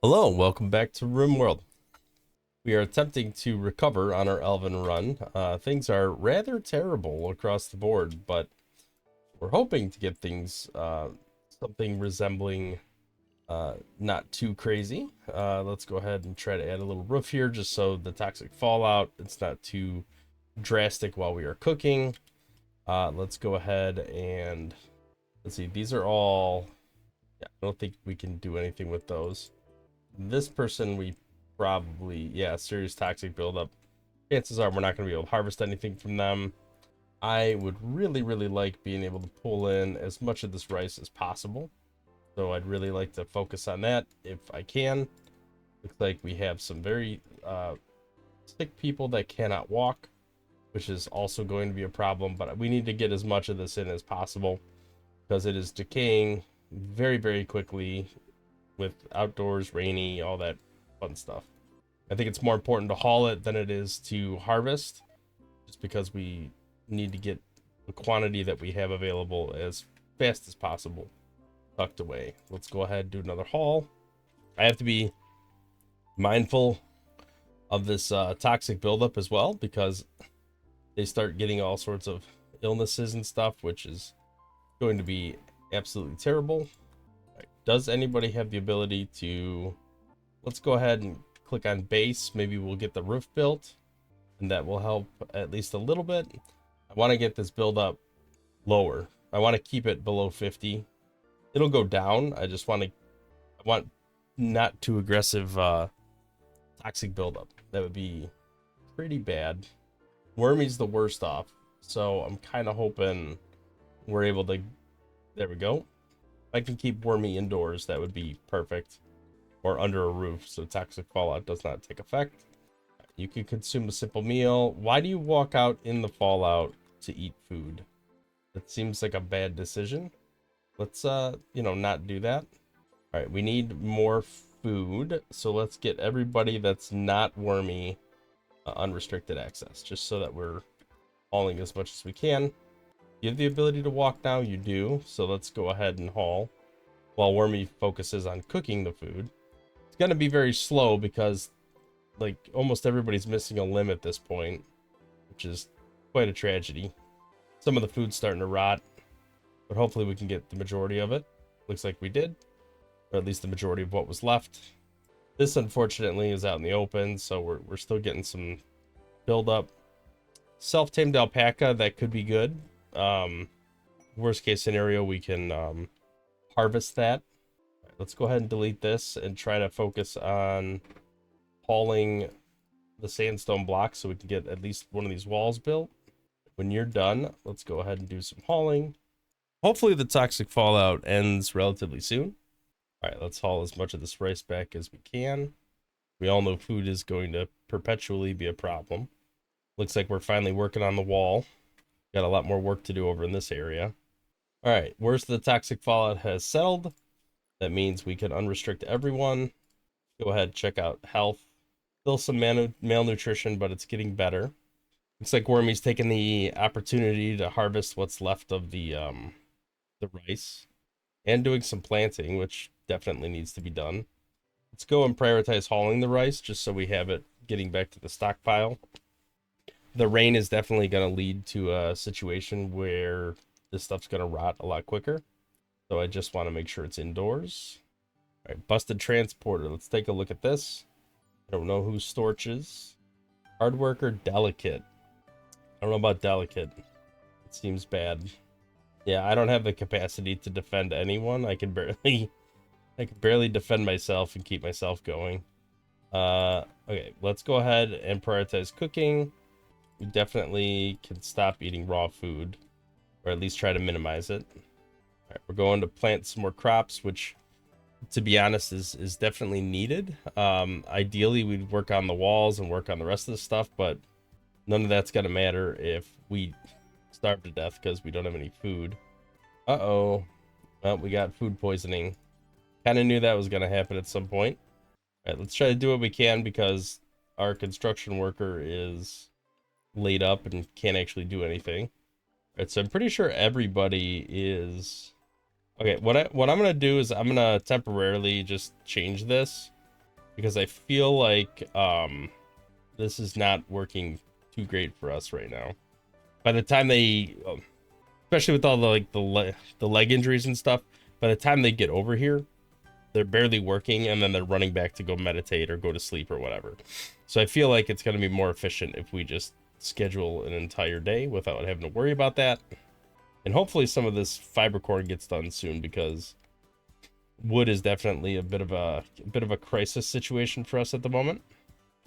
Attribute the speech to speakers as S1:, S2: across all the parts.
S1: Hello, welcome back to RimWorld. We are attempting to recover on our Elven run. Things are rather terrible across the board, but we're hoping to get things something resembling not too crazy. Let's go ahead and try to add a little roof here just so the toxic fallout, it's not too drastic while we are cooking. Let's go ahead and let's see, these are all, yeah, I don't think we can do anything with those. This person we probably, yeah, serious toxic buildup. Chances are we're not going to be able to harvest anything from them. I would really like being able to pull in as much of this rice as possible. So I'd really like to focus on that if I can. Looks like we have some very sick people that cannot walk, which is also going to be a problem, but we need to get as much of this in as possible because it is decaying very quickly with outdoors, rainy, all that fun stuff. I think it's more important to haul it than it is to harvest, just because we need to get the quantity that we have available as fast as possible tucked away. Let's go ahead and do another haul. I have to be mindful of this toxic buildup as well, because they start getting all sorts of illnesses and stuff, which is going to be absolutely terrible. Does anybody have the ability to, let's go ahead and click on base. Maybe we'll get the roof built and that will help at least a little bit. I want to get this build up lower. I want to keep it below 50. It'll go down. I want not too aggressive toxic buildup. That would be pretty bad. Wormy's the worst off. So I'm kind of hoping we're able to, there we go. If I can keep Wormy indoors, that would be perfect. Or under a roof, so toxic fallout does not take effect. You can consume a simple meal. Why do you walk out in the fallout to eat food? That seems like a bad decision. Let's not do that. All right, we need more food, so let's get everybody that's not wormy unrestricted access, just so that we're hauling as much as we can. You have the ability to walk now, you do, so let's go ahead and haul while Wormy focuses on cooking the food. It's going to be very slow because like almost everybody's missing a limb at this point, which is quite a tragedy. Some of the food's starting to rot, but hopefully we can get the majority of it. Looks like we did, or at least the majority of what was left. This unfortunately is out in the open, so we're still getting some buildup. Self-tamed alpaca, that could be good. Worst case scenario, we can harvest that. Right, let's go ahead and delete this and try to focus on hauling the sandstone blocks so we can get at least one of these walls built. When you're done, let's go ahead and do some hauling. Hopefully the toxic fallout ends relatively soon. All right, let's haul as much of this rice back as we can. We all know food is going to perpetually be a problem. Looks like we're finally working on the wall. Got a lot more work to do over in this area. All right, worst of the toxic fallout has settled. That means we can unrestrict everyone. Go ahead, check out health. Still some malnutrition, but it's getting better. Looks like Wormy's taking the opportunity to harvest what's left of the rice and doing some planting, which definitely needs to be done. Let's go and prioritize hauling the rice just so we have it getting back to the stockpile. The rain is definitely going to lead to a situation where this stuff's going to rot a lot quicker. So I just want to make sure it's indoors. All right, busted transporter. Let's take a look at this. I don't know who Storch is. Hard worker, delicate. I don't know about delicate. It seems bad. Yeah, I don't have the capacity to defend anyone. I can barely defend myself and keep myself going. Okay, let's go ahead and prioritize cooking. We definitely can stop eating raw food, or at least try to minimize it. All right, we're going to plant some more crops, which, to be honest, is definitely needed. Ideally, we'd work on the walls and work on the rest of the stuff, but none of that's gonna matter if we starve to death because we don't have any food. Uh-oh. Well, we got food poisoning. Kind of knew that was gonna happen at some point. All right, let's try to do what we can because our construction worker is laid up and can't actually do anything. All right, so I'm pretty sure everybody is... Okay, what I'm gonna do is I'm gonna temporarily just change this because I feel like this is not working too great for us right now. By the time they, especially with all the like the leg injuries and stuff, by the time they get over here, they're barely working, and then they're running back to go meditate or go to sleep or whatever. So I feel like it's going to be more efficient if we just schedule an entire day without having to worry about that. And hopefully some of this fiber core gets done soon, because wood is definitely a bit of a crisis situation for us at the moment,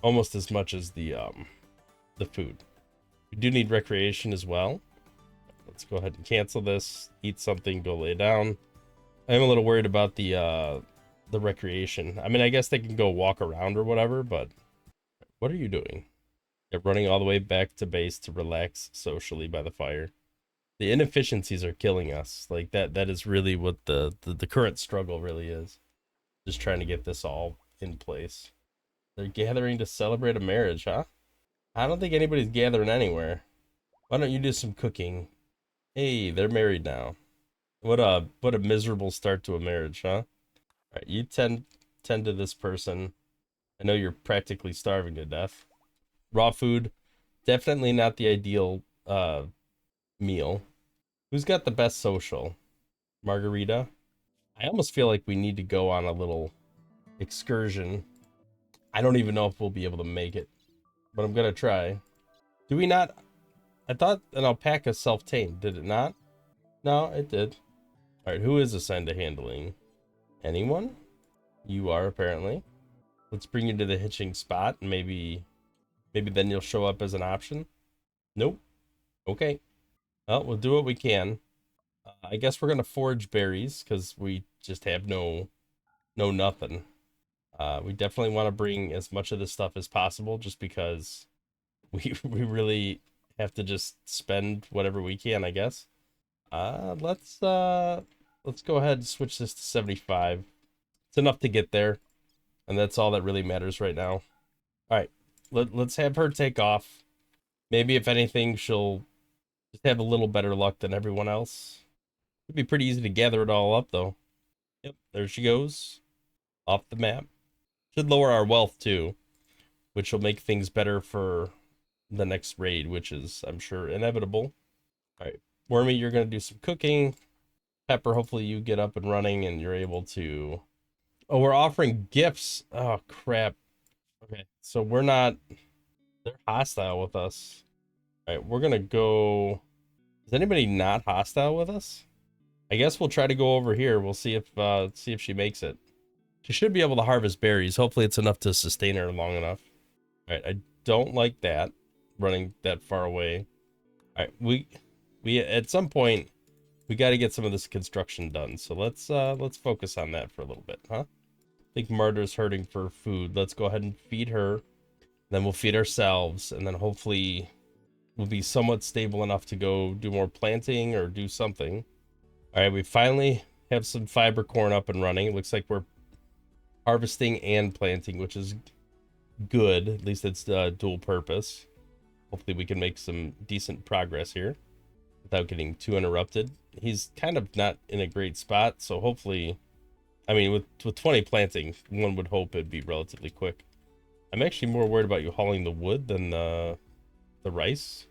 S1: almost as much as the food. We do need recreation as well. Let's go ahead and cancel this, eat something, go lay down. I'm a little worried about the recreation. I mean, I guess they can go walk around or whatever, but what are you doing? You're running all the way back to base to relax socially by the fire. The inefficiencies are killing us. Like that is really what the current struggle really is. Just trying to get this all in place. They're gathering to celebrate a marriage, huh? I don't think anybody's gathering anywhere. Why don't you do some cooking? Hey, they're married now. What a miserable start to a marriage, huh? All right, you tend to this person. I know you're practically starving to death. Raw food, definitely not the ideal meal. Who's got the best social? Margarita? I almost feel like we need to go on a little excursion. I don't even know if we'll be able to make it, but I'm gonna try. Do we not? I thought an alpaca self-tamed, did it not? No, it did. All right, who is assigned to handling? Anyone? You are, apparently. Let's bring you to the hitching spot, and maybe then you'll show up as an option. Nope. Okay. Well, we'll do what we can. I guess we're gonna forage berries because we just have no nothing. We definitely want to bring as much of this stuff as possible, just because we really have to just spend whatever we can, I guess. Let's go ahead and switch this to 75. It's enough to get there, and that's all that really matters right now. All right, let's have her take off. Maybe if anything, she'll just have a little better luck than everyone else. It'd be pretty easy to gather it all up, though. Yep, there she goes, off the map. Should lower our wealth too, which will make things better for the next raid, which is, I'm sure, inevitable. All right, Wormy, you're gonna do some cooking. Pepper, hopefully you get up and running and you're able to. Oh, we're offering gifts. Oh crap. Okay, so we're not. They're hostile with us. All right, we're gonna go. Is anybody not hostile with us? I guess we'll try to go over here. We'll see if she makes it. She should be able to harvest berries. Hopefully it's enough to sustain her long enough. All right, I don't like that, running that far away. All right, we at some point we got to get some of this construction done. So let's focus on that for a little bit, huh? I think Marta's hurting for food. Let's go ahead and feed her. Then we'll feed ourselves, and then hopefully we'll be somewhat stable enough to go do more planting or do something. All right, we finally have some fiber corn up and running. It looks like we're harvesting and planting, which is good. At least it's dual purpose. Hopefully we can make some decent progress here without getting too interrupted. He's kind of not in a great spot, so hopefully, I mean, with 20 planting, one would hope it'd be relatively quick. I'm actually more worried about you hauling the wood than the rice.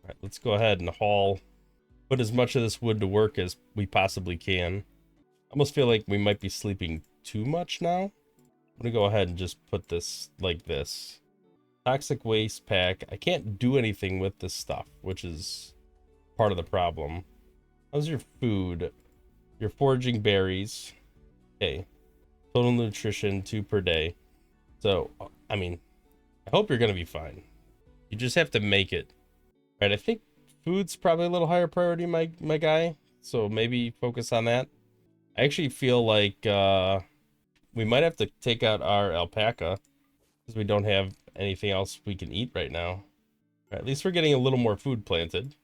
S1: All right, let's go ahead and put as much of this wood to work as we possibly can. I almost feel like we might be sleeping too much now. I'm gonna go ahead and just put this like this. Toxic waste pack. I can't do anything with this stuff, which is part of the problem. How's your food? You're foraging berries. Okay. Total nutrition 2 per day. So, I mean, I hope you're gonna be fine. You just have to make it. Right, I think food's probably a little higher priority, my guy. So maybe focus on that. I actually feel like we might have to take out our alpaca because we don't have anything else we can eat right now. Right, at least we're getting a little more food planted.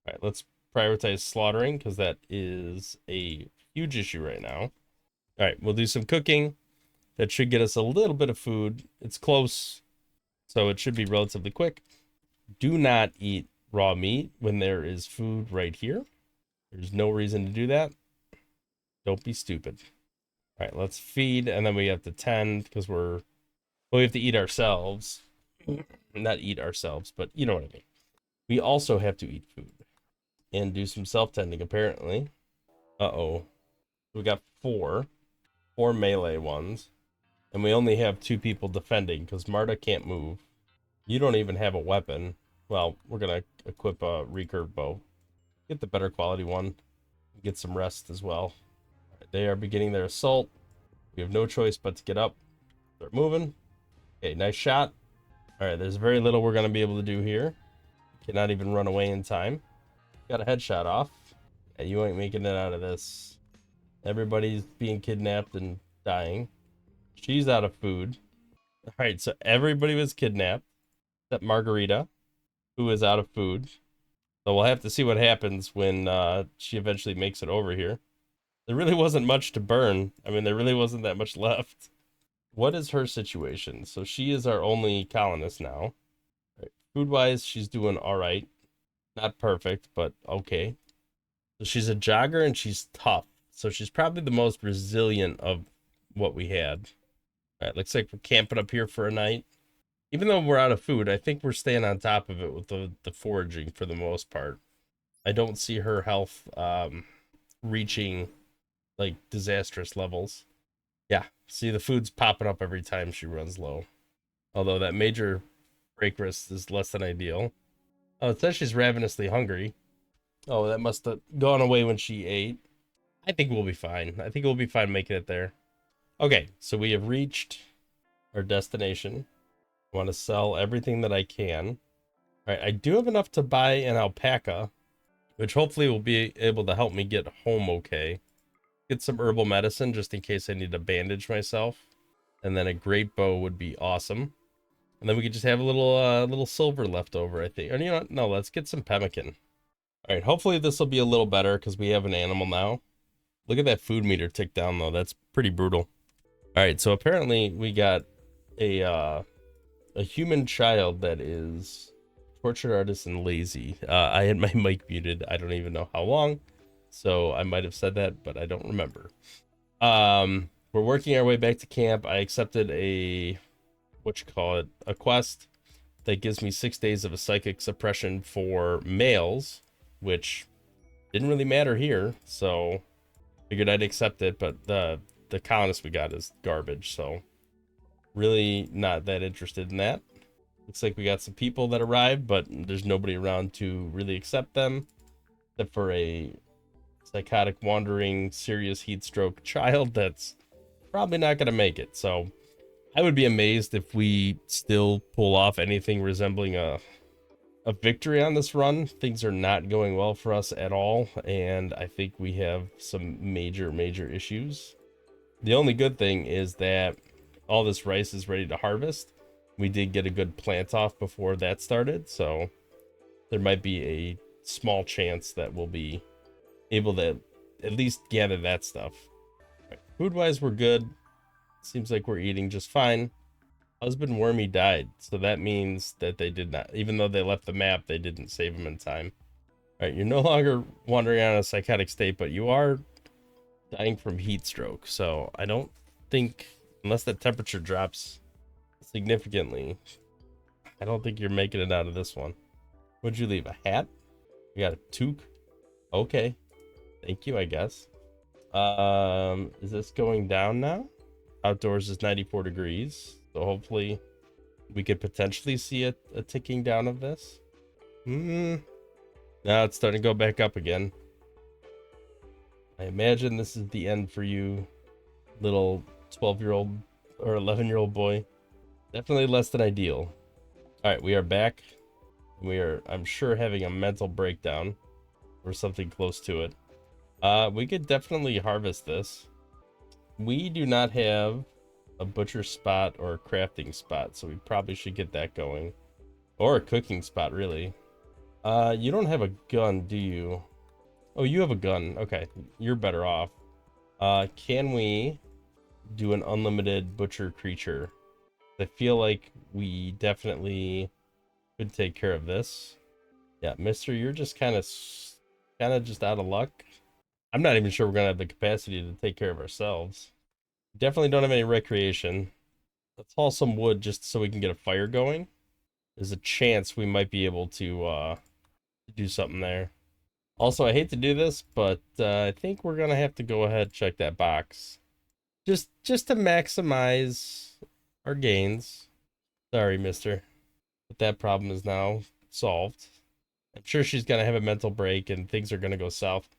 S1: All right, let's prioritize slaughtering because that is a huge issue right now. All right, we'll do some cooking. That should get us a little bit of food. It's close, so it should be relatively quick. Do not eat raw meat when there is food right here. There's no reason to do that. Don't be stupid. All right, let's feed, and then we have to tend because we're Well, we have to eat ourselves. Not eat ourselves, but you know what I mean. We also have to eat food and do some self-tending, apparently. Uh-oh. We got four melee ones, and we only have 2 people defending because Marta can't move. You don't even have a weapon. Well, we're gonna equip a recurve bow. Get the better quality one. Get some rest as well. They are beginning their assault. We have no choice but to get up. Start moving. Okay, nice shot. All right, there's very little we're gonna be able to do here. Cannot even run away in time. Got a headshot off. Yeah, you ain't making it out of this. Everybody's being kidnapped and dying. She's out of food. All right, so everybody was kidnapped except Margarita, who is out of food. So we'll have to see what happens when she eventually makes it over here. There really wasn't much to burn. I mean, there really wasn't that much left. What is her situation? So she is our only colonist now. Right. Food-wise, she's doing all right. Not perfect, but okay. So she's a jogger and she's tough. So she's probably the most resilient of what we had. All right, looks like we're camping up here for a night. Even though we're out of food, I think we're staying on top of it with the foraging for the most part. I don't see her health reaching like disastrous levels. Yeah, see the food's popping up every time she runs low. Although that major break risk is less than ideal. Oh, it says she's ravenously hungry. Oh, that must have gone away when she ate. I think we'll be fine. I think we'll be fine making it there. Okay, so we have reached our destination. I want to sell everything that I can. All right, I do have enough to buy an alpaca, which hopefully will be able to help me get home okay. Get some herbal medicine just in case I need to bandage myself. And then a great bow would be awesome. And then we could just have a little silver left over, I think. Or you know what? No, let's get some pemmican. All right, hopefully this will be a little better because we have an animal now. Look at that food meter tick down though. That's pretty brutal. All right, so apparently we got a human child that is tortured artist and lazy. I had my mic muted. I don't even know how long, so I might have said that, but I don't remember. We're working our way back to camp. I accepted a quest that gives me 6 days of a psychic suppression for males, which didn't really matter here, so figured I'd accept it. But the colonist we got is garbage, so really not that interested in that. Looks like we got some people that arrived, but there's nobody around to really accept them, except for a psychotic, wandering, serious heat stroke child that's probably not going to make it. So I would be amazed if we still pull off anything resembling a victory on this run. Things are not going well for us at all, and I think we have some major issues. The only good thing is that all this rice is ready to harvest. We did get a good plant off before that started, so there might be a small chance that we'll be able to at least gather that stuff. Right. Food-wise, we're good. Seems like we're eating just fine. Husband Wormy died, so that means that they did not, even though they left the map, they didn't save him in time. All right, you're no longer wandering around in a psychotic state, but you are dying from heat stroke, so I don't think, unless the temperature drops significantly, I don't think you're making it out of this one. What'd you leave? A hat? We got a toque. Okay, thank you, I guess. Is this going down now? Outdoors is 94 degrees, so hopefully we could potentially see a ticking down of this. Now it's starting to go back up again. I imagine this is the end for you, little 12-year-old or 11-year-old boy. Definitely less than ideal. All right, we are back. We are, I'm sure, having a mental breakdown or something close to it. We could definitely harvest this. We do not have a butcher spot or a crafting spot, so we probably should get that going. Or a cooking spot, really. You don't have a gun, do you? Oh, you have a gun. Okay, you're better off. Can we do an unlimited butcher creature? I feel like we definitely could take care of this. Yeah, mister, you're just kind of just out of luck. I'm not even sure we're gonna have the capacity to take care of ourselves. Definitely don't have any recreation. Let's haul some wood just so we can get a fire going. There's a chance we might be able to do something there. Also, I hate to do this, but I think we're gonna have to go ahead and check that box. Just to maximize our gains. Sorry, mister. But that problem is now solved. I'm sure she's gonna have a mental break and things are gonna go south.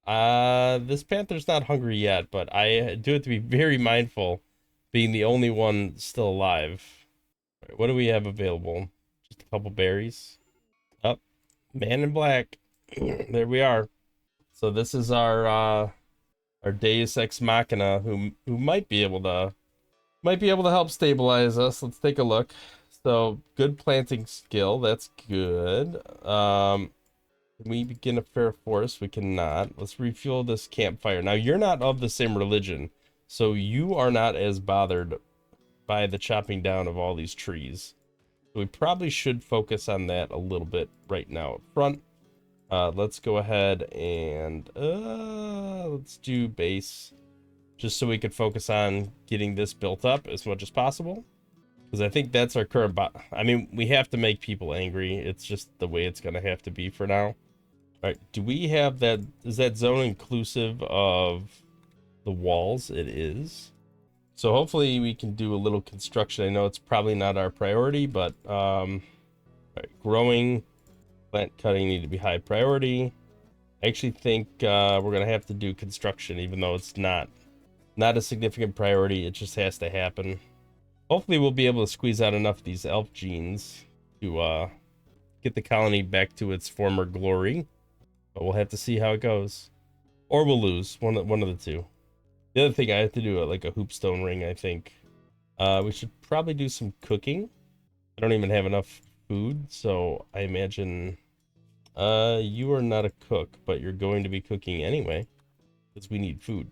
S1: This panther's not hungry yet, but I do have to be very mindful, being the only one still alive. All right, what do we have available? Just a couple berries. Up, man in black. There we are. So this is our Deus Ex Machina, who might be able to help stabilize us. Let's take a look. So good planting skill, that's good. Can we begin a fair forest? We cannot. Let's refuel this campfire. Now you're not of the same religion, so you are not as bothered by the chopping down of all these trees. So we probably should focus on that a little bit right now up front. Let's go ahead and let's do base, just so we could focus on getting this built up as much as possible, because I think that's our current I mean, we have to make people angry. It's just the way it's gonna have to be for now. All right, do we have that? Is that zone inclusive of the walls? It is. So hopefully we can do a little construction. I know it's probably not our priority, but all right, growing, plant cutting need to be high priority. I actually think we're gonna have to do construction, even though it's not a significant priority. It just has to happen. Hopefully we'll be able to squeeze out enough of these elf genes to get the colony back to its former glory. But we'll have to see how it goes, or we'll lose one of the two. The other thing, I have to do like a hoopstone ring. I think we should probably do some cooking. I don't even have enough food, so I imagine you are not a cook, but you're going to be cooking anyway, because we need food.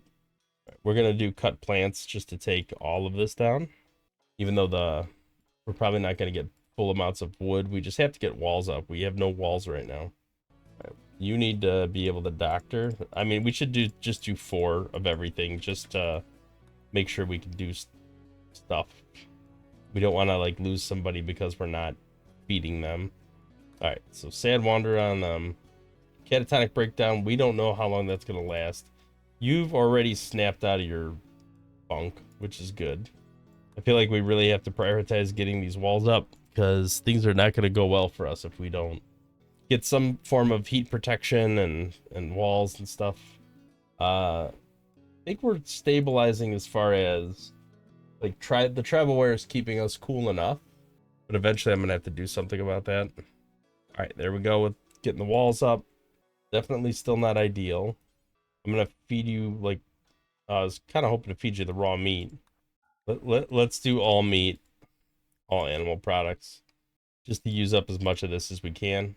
S1: Right, we're gonna do cut plants just to take all of this down, even though we're probably not gonna get full amounts of wood. We just have to get walls up. We have no walls right now. Right, you need to be able to doctor. I mean, we should just do 4 of everything, just to make sure we can do stuff. We don't want to like lose somebody because we're not feeding them. All right, so sad wander on catatonic breakdown. We don't know how long that's gonna last. You've already snapped out of your bunk, which is good. I feel like we really have to prioritize getting these walls up, because things are not going to go well for us if we don't get some form of heat protection and walls and stuff. I think we're stabilizing as far as like the travel wear is keeping us cool enough, but eventually I'm gonna have to do something about that. All right, there we go with getting the walls up. Definitely still not ideal. I'm gonna feed you like I was kind of hoping to feed you the raw meat. Let's do all meat, all animal products, just to use up as much of this as we can.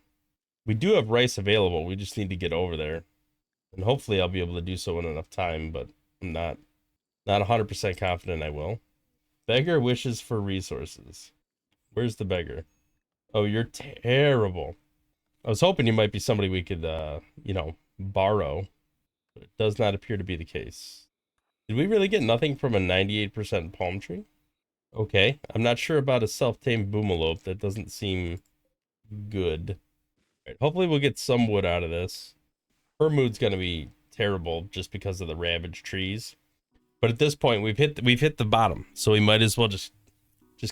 S1: We do have rice available. We just need to get over there, and hopefully I'll be able to do so in enough time, but I'm not 100% confident I will. Beggar wishes for resources. Where's the beggar? Oh, you're terrible. I was hoping you might be somebody we could borrow, but it does not appear to be the case. Did we really get nothing from a 98% palm tree? Okay, I'm not sure about a self-tamed boomalope. That doesn't seem good. Right, hopefully we'll get some wood out of this. Her mood's gonna be terrible just because of the ravaged trees. But at this point, we've hit the bottom, so we might as well just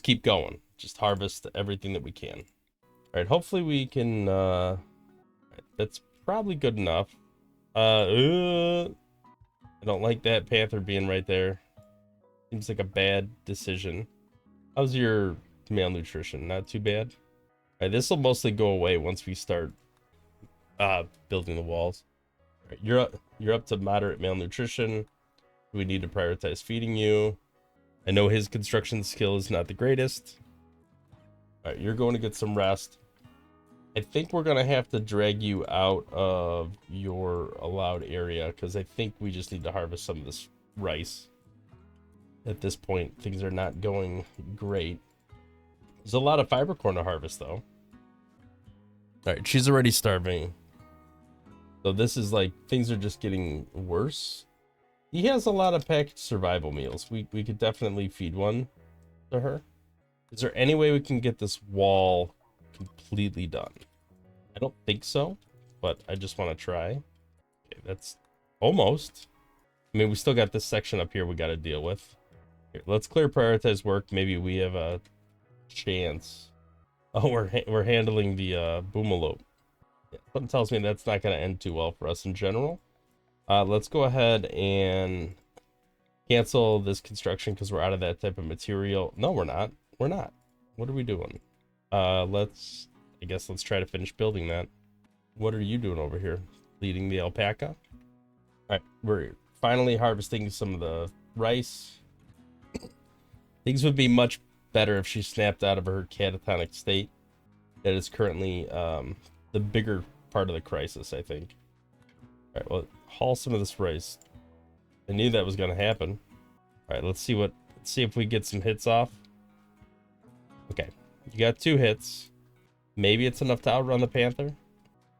S1: keep going. Just harvest everything that we can. All right, hopefully we can. That's probably good enough. I don't like that panther being right there. Seems like a bad decision. How's your malnutrition? Not too bad. All right, this will mostly go away once we start building the walls. All right, you're up to moderate malnutrition. We need to prioritize feeding you. I know his construction skill is not the greatest. All right, you're going to get some rest. I think we're gonna have to drag you out of your allowed area, because I think we just need to harvest some of this rice. At this point, things are not going great. There's a lot of fiber corn to harvest, though. All right, she's already starving. So this is like, things are just getting worse. He has a lot of packaged survival meals. We could definitely feed one. to her. Is there any way we can get this wall completely done? I don't think so, but I just want to try. Okay, that's almost. I mean, we still got this section up here we got to deal with. Here, let's clear prioritize work. Maybe we have a chance. Oh, we're handling the boomalope. Yeah, something tells me that's not going to end too well for us in general. Let's go ahead and cancel this construction because we're out of that type of material. No, we're not. We're not. What are we doing? I guess let's try to finish building that. What are you doing over here? Leading the alpaca? All right, we're finally harvesting some of the rice. Things would be much better if she snapped out of her catatonic state. That is currently the bigger part of the crisis, I think. All right, well, haul some of this rice. I knew that was going to happen. All right, let's see if we get some hits off. Okay, you got 2 hits. Maybe it's enough to outrun the panther.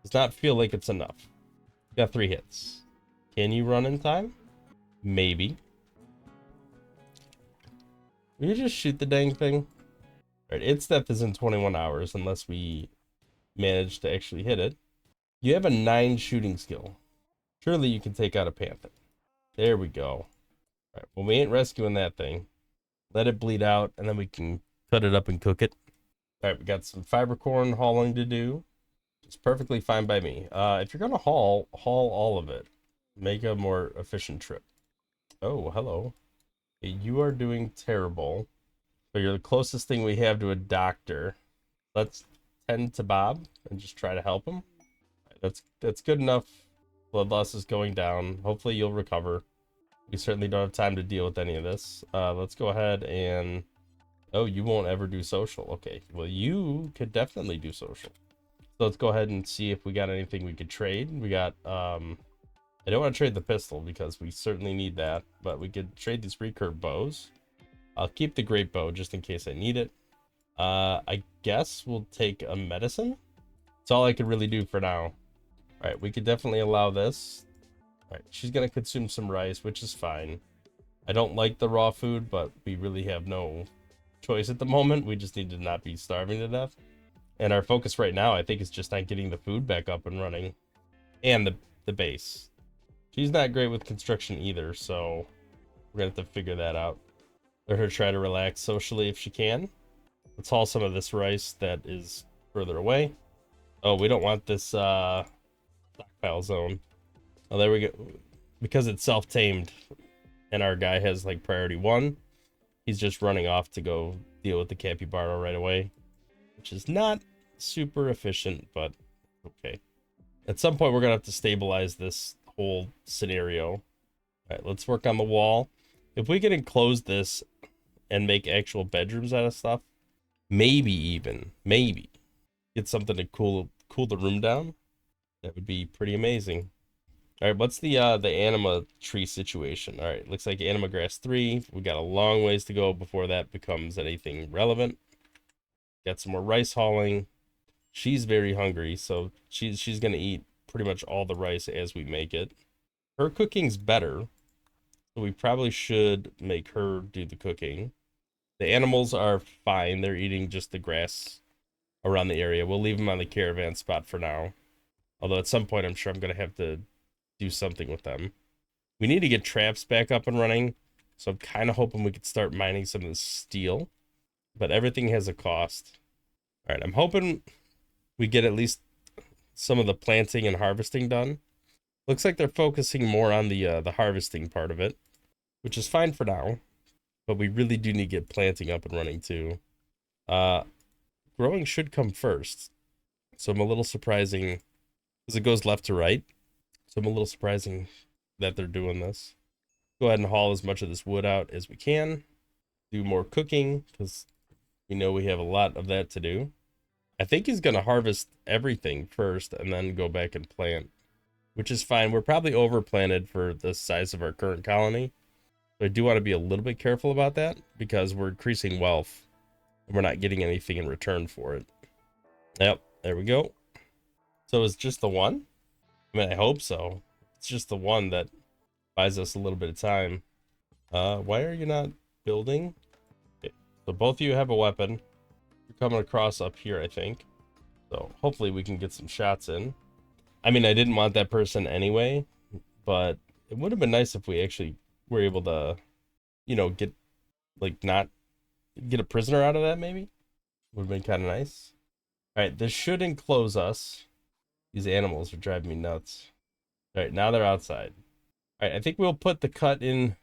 S1: Does not feel like it's enough. You got 3 hits. Can you run in time? Maybe. Will you just shoot the dang thing? All right, its death is in 21 hours unless we manage to actually hit it. You have a 9 shooting skill. Surely you can take out a panther. There we go. All right, well, we ain't rescuing that thing. Let it bleed out, and then we can cut it up and cook it. All right, we got some fiber corn hauling to do. It's perfectly fine by me. If you're gonna haul all of it. Make a more efficient trip. Oh, hello. You are doing terrible, but you're the closest thing we have to a doctor. Let's tend to Bob and just try to help him. That's good enough. Blood loss is going down. Hopefully you'll recover. We certainly don't have time to deal with any of this. Let's go ahead and... Oh, you won't ever do social. Okay, well, you could definitely do social. So let's go ahead and see if we got anything we could trade. We got, I don't want to trade the pistol because we certainly need that, but we could trade these recurve bows. I'll keep the great bow just in case I need it. I guess we'll take a medicine. That's all I could really do for now. All right, we could definitely allow this. All right, she's going to consume some rice, which is fine. I don't like the raw food, but we really have no choice at the moment. We just need to not be starving to death. And our focus right now, I think, is just on getting the food back up and running. And the base. She's not great with construction either, so we're going to have to figure that out. Let her try to relax socially if she can. Let's haul some of this rice that is further away. Oh, we don't want this stockpile zone. Oh, there we go. Because it's self-tamed and our guy has like priority 1, he's just running off to go deal with the capybara right away, which is not super efficient, but okay. At some point, we're going to have to stabilize this whole scenario. All right, let's work on the wall. If we can enclose this and make actual bedrooms out of stuff, maybe get something to cool the room down, that would be pretty amazing. All right, what's the anima tree situation? All right, looks like anima grass 3. We got a long ways to go before that becomes anything relevant. Got some more rice hauling. She's very hungry, so she's gonna eat pretty much all the rice as we make it. Her cooking's better, so we probably should make her do the cooking. The animals are fine. They're eating just the grass around the area. We'll leave them on the caravan spot for now. Although at some point, I'm sure I'm going to have to do something with them. We need to get traps back up and running. So I'm kind of hoping we could start mining some of the steel. But everything has a cost. All right, I'm hoping we get at least some of the planting and harvesting done. Looks like they're focusing more on the harvesting part of it, which is fine for now. But we really do need to get planting up and running too. Growing should come first. So I'm a little surprising because it goes left to right. So I'm a little surprising that they're doing this. Go ahead and haul as much of this wood out as we can. Do more cooking because we know we have a lot of that to do. I think he's going to harvest everything first and then go back and plant, which is fine. We're probably overplanted for the size of our current colony. So I do want to be a little bit careful about that because we're increasing wealth and we're not getting anything in return for it. Yep, there we go. So it's just the one? I mean, I hope so. It's just the one that buys us a little bit of time. Why are you not building? Okay. So both of you have a weapon. You're coming across up here, I think. So hopefully we can get some shots in. I mean, I didn't want that person anyway, but it would have been nice if we actually were able to, you know, get, like, not get a prisoner out of that, maybe. Would have been kind of nice. All right, this should enclose us. These animals are driving me nuts. All right, now they're outside. All right, I think we'll put the cut in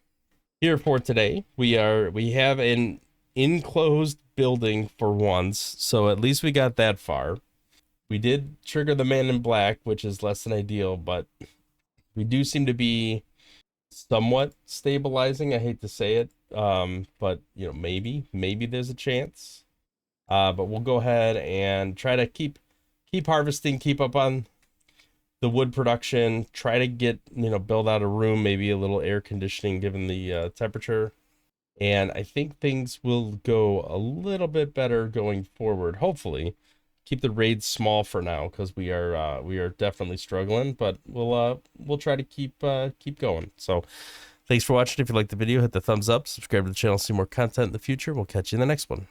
S1: here for today. We have an enclosed building for once, so at least we got that far. We did trigger the man in black, which is less than ideal, but we do seem to be somewhat stabilizing. I hate to say it, but you know, maybe there's a chance. But we'll go ahead and try to keep harvesting, keep up on the wood production, try to get, you know, build out a room, maybe a little air conditioning given the temperature. And I think things will go a little bit better going forward, hopefully. Keep the raids small for now because we are definitely struggling, but we'll try to keep going. So thanks for watching. If you liked the video, hit the thumbs up, subscribe to the channel, see more content in the future. We'll catch you in the next one.